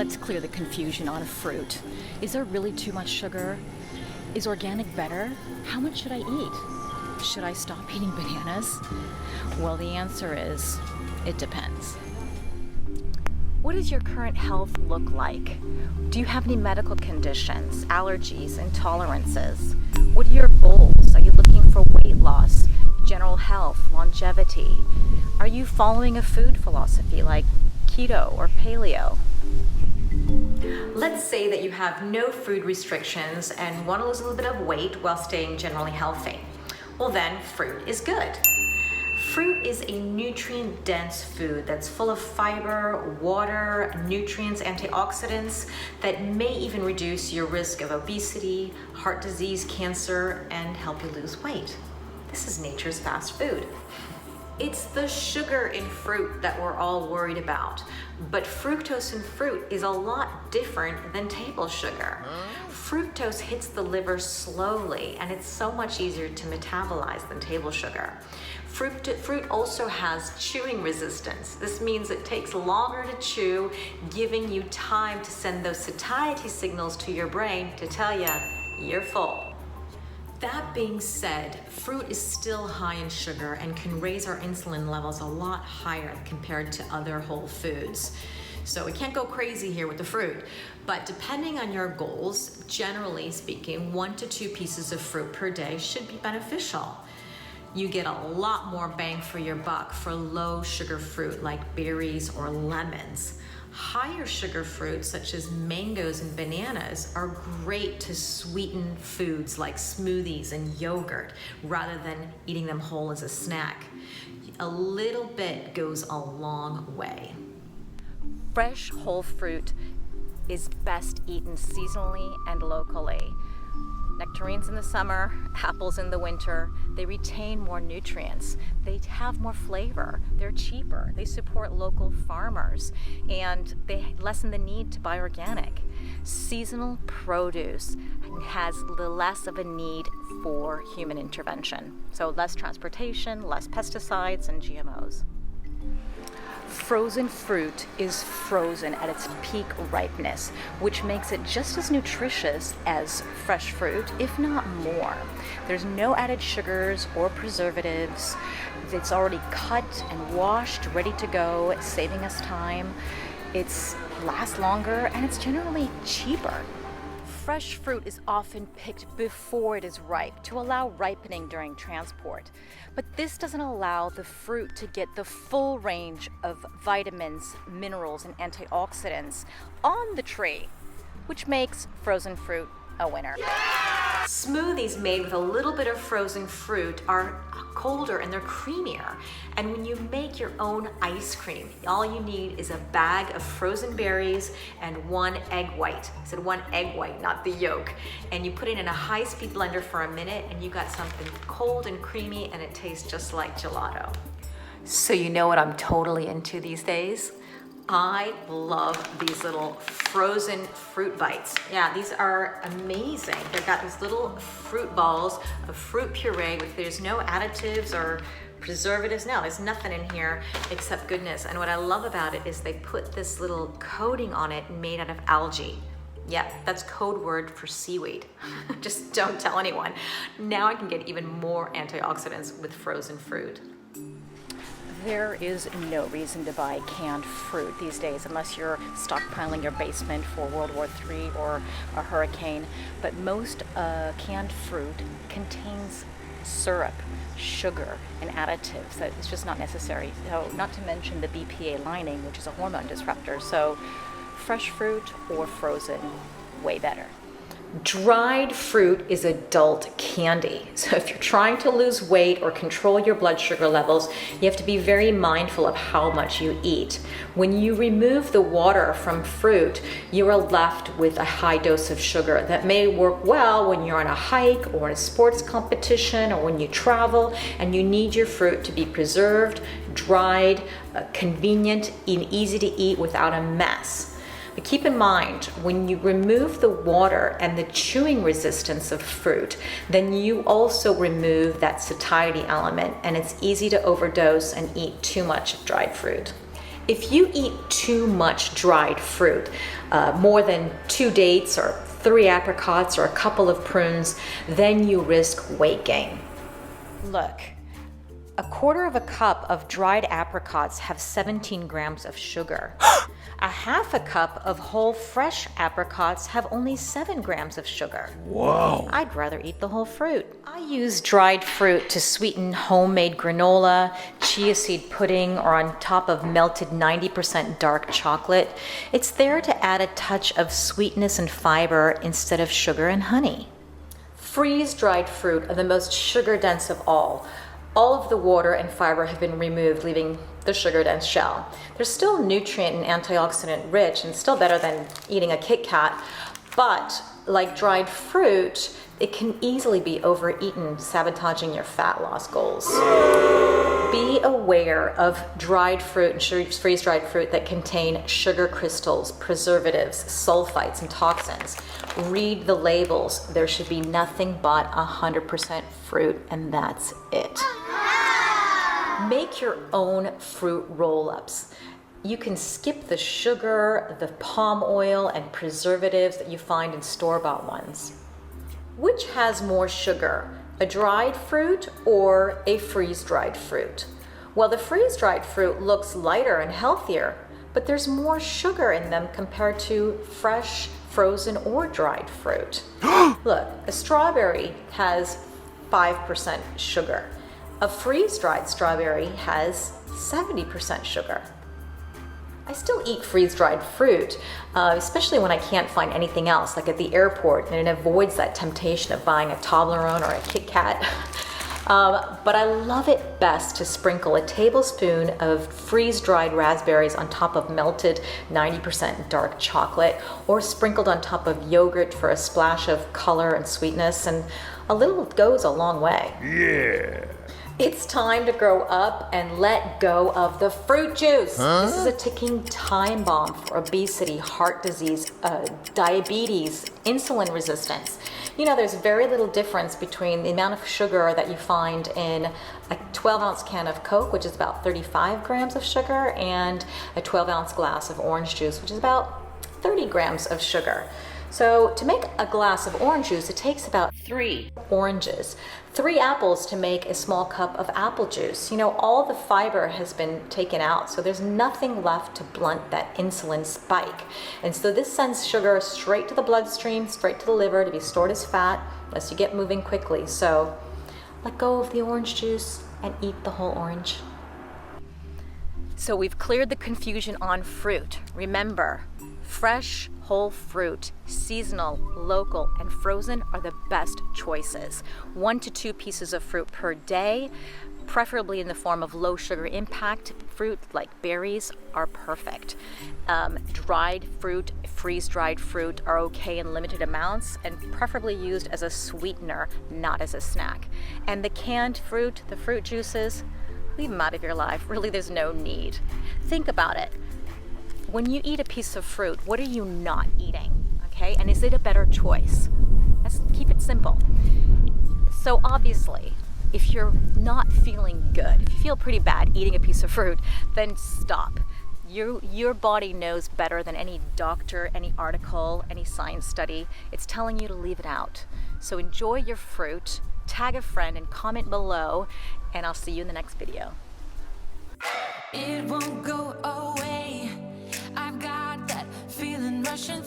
Let's clear the confusion on fruit. Is there really too much sugar? Is organic better? How much should I eat? Should I stop eating bananas? Well, the answer is, it depends. What does your current health look like? Do you have any medical conditions, allergies, intolerances? What are your goals? Are you looking for weight loss, general health, longevity? Are you following a food philosophy like keto or paleo? Let's say that you have no food restrictions and want to lose a little bit of weight while staying generally healthy. Well, then fruit is good. Fruit is a nutrient-dense food that's full of fiber, water, nutrients, antioxidants that may even reduce your risk of obesity, heart disease, cancer, and help you lose weight. This is nature's fast food. It's the sugar in fruit that we're all worried about, but fructose in fruit is a lot different than table sugar. Fructose hits the liver slowly, and it's so much easier to metabolize than table sugar. Fruit also has chewing resistance. This means it takes longer to chew, giving you time to send those satiety signals to your brain to tell you you're full. That being said, fruit is still high in sugar and can raise our insulin levels a lot higher compared to other whole foods. So we can't go crazy here with the fruit, but depending on your goals, generally speaking, 1 to 2 pieces of fruit per day should be beneficial. You get a lot more bang for your buck for low sugar fruit like berries or lemons. Higher sugar fruits such as mangoes and bananas are great to sweeten foods like smoothies and yogurt rather than eating them whole as a snack. A little bit goes a long way. Fresh whole fruit is best eaten seasonally and locally. Nectarines in the summer, apples in the winter, they retain more nutrients, they have more flavor, they're cheaper, they support local farmers, and they lessen the need to buy organic. Seasonal produce has less of a need for human intervention, so less transportation, less pesticides and GMOs. Frozen fruit is frozen at its peak ripeness, which makes it just as nutritious as fresh fruit, if not more. There's no added sugars or preservatives. It's already cut and washed, ready to go, saving us time. It lasts longer and it's generally cheaper. Fresh fruit is often picked before it is ripe to allow ripening during transport. But this doesn't allow the fruit to get the full range of vitamins, minerals, and antioxidants on the tree, which makes frozen fruit a winner. Smoothies made with a little bit of frozen fruit are colder and they're creamier. And when you make your own ice cream, all you need is a bag of frozen berries and 1 egg white. I said 1 egg white, not the yolk. And you put it in a high-speed blender for a minute and you got something cold and creamy and it tastes just like gelato. So you know what I'm totally into these days? I love these little frozen fruit bites. Yeah, these are amazing. They've got these little fruit balls of fruit puree with there's no additives or preservatives. No, there's nothing in here except goodness. And what I love about it is they put this little coating on it made out of algae. Yeah, that's code word for seaweed. Just don't tell anyone. Now I can get even more antioxidants with frozen fruit. There is no reason to buy canned fruit these days unless you're stockpiling your basement for World War III or a hurricane. But most canned fruit contains syrup, sugar, and additives that it's just not necessary. So, not to mention the BPA lining, which is a hormone disruptor. So fresh fruit or frozen, way better. Dried fruit is adult candy. So if you're trying to lose weight or control your blood sugar levels, you have to be very mindful of how much you eat. When you remove the water from fruit, you are left with a high dose of sugar that may work well when you're on a hike or in a sports competition or when you travel and you need your fruit to be preserved, dried, convenient, and easy to eat without a mess. But keep in mind, when you remove the water and the chewing resistance of fruit, then you also remove that satiety element, and it's easy to overdose and eat too much dried fruit. If you eat too much dried fruit, more than 2 dates or 3 apricots or a couple of prunes, then you risk weight gain. Look, a quarter of a cup of dried apricots have 17 grams of sugar. A half a cup of whole fresh apricots have only 7 grams of sugar. Whoa! I'd rather eat the whole fruit. I use dried fruit to sweeten homemade granola, chia seed pudding, or on top of melted 90% dark chocolate. It's there to add a touch of sweetness and fiber instead of sugar and honey. Freeze-dried fruit are the most sugar-dense of all. All of the water and fiber have been removed, leaving the sugar-dense shell. They're still nutrient and antioxidant rich and still better than eating a Kit Kat, but like dried fruit, it can easily be overeaten, sabotaging your fat loss goals. Be aware of dried fruit and freeze-dried fruit that contain sugar crystals, preservatives, sulfites, and toxins. Read the labels. There should be nothing but 100% fruit, and that's it. Make your own fruit roll-ups. You can skip the sugar, the palm oil, and preservatives that you find in store-bought ones. Which has more sugar, a dried fruit or a freeze-dried fruit? Well, the freeze-dried fruit looks lighter and healthier, but there's more sugar in them compared to fresh, frozen, or dried fruit. Look, a strawberry has 5% sugar. A freeze-dried strawberry has 70% sugar. I still eat freeze-dried fruit, especially when I can't find anything else, like at the airport, and it avoids that temptation of buying a Toblerone or a Kit Kat. But I love it best to sprinkle a tablespoon of freeze-dried raspberries on top of melted 90% dark chocolate, or sprinkled on top of yogurt for a splash of color and sweetness, and a little goes a long way. Yeah! It's time to grow up and let go of the fruit juice. This is a ticking time bomb for obesity, heart disease, diabetes, insulin resistance. You know, there's very little difference between the amount of sugar that you find in a 12-ounce can of Coke, which is about 35 grams of sugar, and a 12-ounce glass of orange juice, which is about 30 grams of sugar. So to make a glass of orange juice, it takes about 3 oranges, 3 apples to make a small cup of apple juice. You know, all the fiber has been taken out, so there's nothing left to blunt that insulin spike. And so this sends sugar straight to the bloodstream, straight to the liver to be stored as fat, unless you get moving quickly. So let go of the orange juice and eat the whole orange. So we've cleared the confusion on fruit. Remember, fresh, whole fruit, seasonal, local, and frozen are the best choices. 1 to 2 pieces of fruit per day, preferably in the form of low sugar impact fruit like berries, are perfect. Dried fruit, freeze-dried fruit are okay in limited amounts and preferably used as a sweetener, not as a snack. And the canned fruit, the fruit juices, leave them out of your life. Really, there's no need. Think about it. When you eat a piece of fruit, what are you not eating? Okay, and is it a better choice? Let's keep it simple. So obviously, if you're not feeling good, if you feel pretty bad eating a piece of fruit, then stop. Your body knows better than any doctor, any article, any science study. It's telling you to leave it out. So enjoy your fruit, tag a friend and comment below, and I'll see you in the next video. It won't go away. I've got that feeling rushing